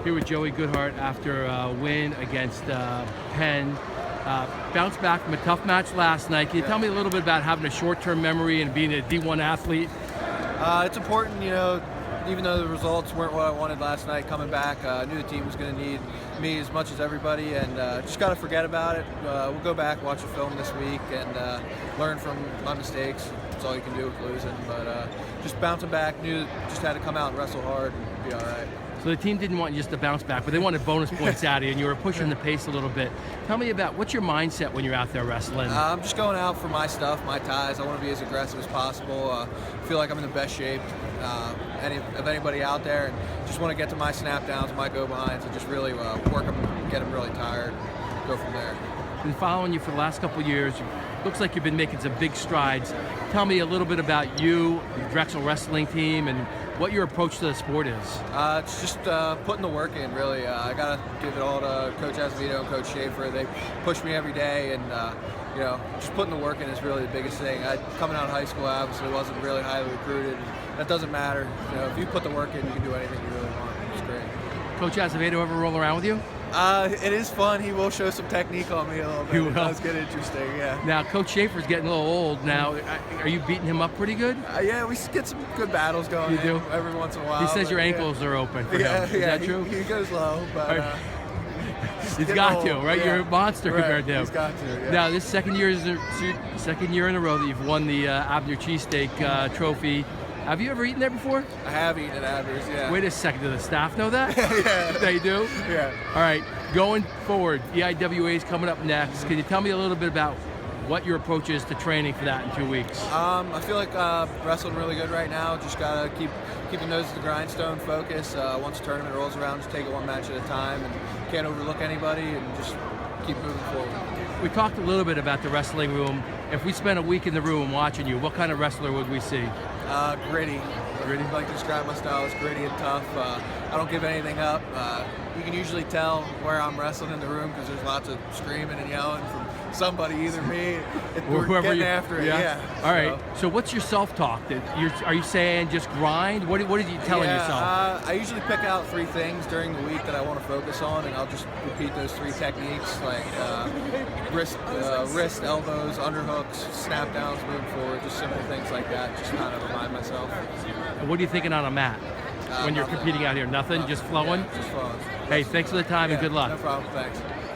Here with Joey Goodhart after a win against Penn. Bounced back from a tough match last night. Can you tell me a little bit about having a short-term memory and being a D1 athlete? It's important, even though the results weren't what I wanted last night, coming back, I knew the team was going to need me as much as everybody, and just got to forget about it. We'll go back, watch the film this week, and learn from my mistakes. That's all you can do with losing, but just bouncing back, knew just had to come out and wrestle hard and be all right. So the team didn't want you just to bounce back, but they wanted bonus points out of you, and you were pushing the pace a little bit. Tell me about, what's your mindset when you're out there wrestling? I'm just going out for my stuff, my ties. I want to be as aggressive as possible. I feel like I'm in the best shape of anybody out there, and just want to get to my snap downs, my go behinds, and just really work them, get them really tired, go from there. Been following you for the last couple of years. Looks like you've been making some big strides. Tell me a little bit about you, the Drexel wrestling team, and what your approach to the sport is. It's just putting the work in, really. I got to give it all to Coach Azevedo and Coach Schaefer. They push me every day, and just putting the work in is really the biggest thing. Coming out of high school, I obviously wasn't really highly recruited. That doesn't matter. If you put the work in, you can do anything you really want. It's great. Coach Azevedo ever roll around with you? It is fun. He will show some technique on me a little bit. It does get interesting, yeah. Now, Coach Schaefer's getting a little old now. Are you beating him up pretty good? Yeah, we get some good battles going. You do? Every once in a while. He says your ankles are open for him. Is that true? He goes low, but he's got to, right? Yeah. You're a monster compared to him. He's got to, yeah. Now, this second year in a row that you've won the Abner Cheesesteak Trophy. Have you ever eaten there before? I have eaten at Abner's, yeah. Wait a second, do the staff know that? Yeah. They do? Yeah. All right, going forward, EIWA is coming up next. Can you tell me a little bit about what your approach is to training for that in 2 weeks? I feel like wrestling really good right now. Just gotta keep the nose to the grindstone, focus. Once the tournament rolls around, just take it one match at a time, and can't overlook anybody, and just keep moving forward. We talked a little bit about the wrestling room. If we spent a week in the room watching you, what kind of wrestler would we see? Gritty. Gritty. I like to describe my style as gritty and tough. I don't give anything up. You can usually tell where I'm wrestling in the room because there's lots of screaming and yelling from somebody, either me or whoever getting after it. Yeah. All right. So what's your self-talk? Are you saying just grind? What are you telling yourself? I usually pick out 3 things during the week that I want to focus on, and I'll just repeat those 3 techniques, like wrist, elbows, underhooks, snap downs, moving forward, just simple things like that. Just kind of remind myself. And what are you thinking on a mat when you're competing out here? Nothing? Just flowing? Yeah, just flowing. Hey, thanks for the time and good luck. No problem. Thanks.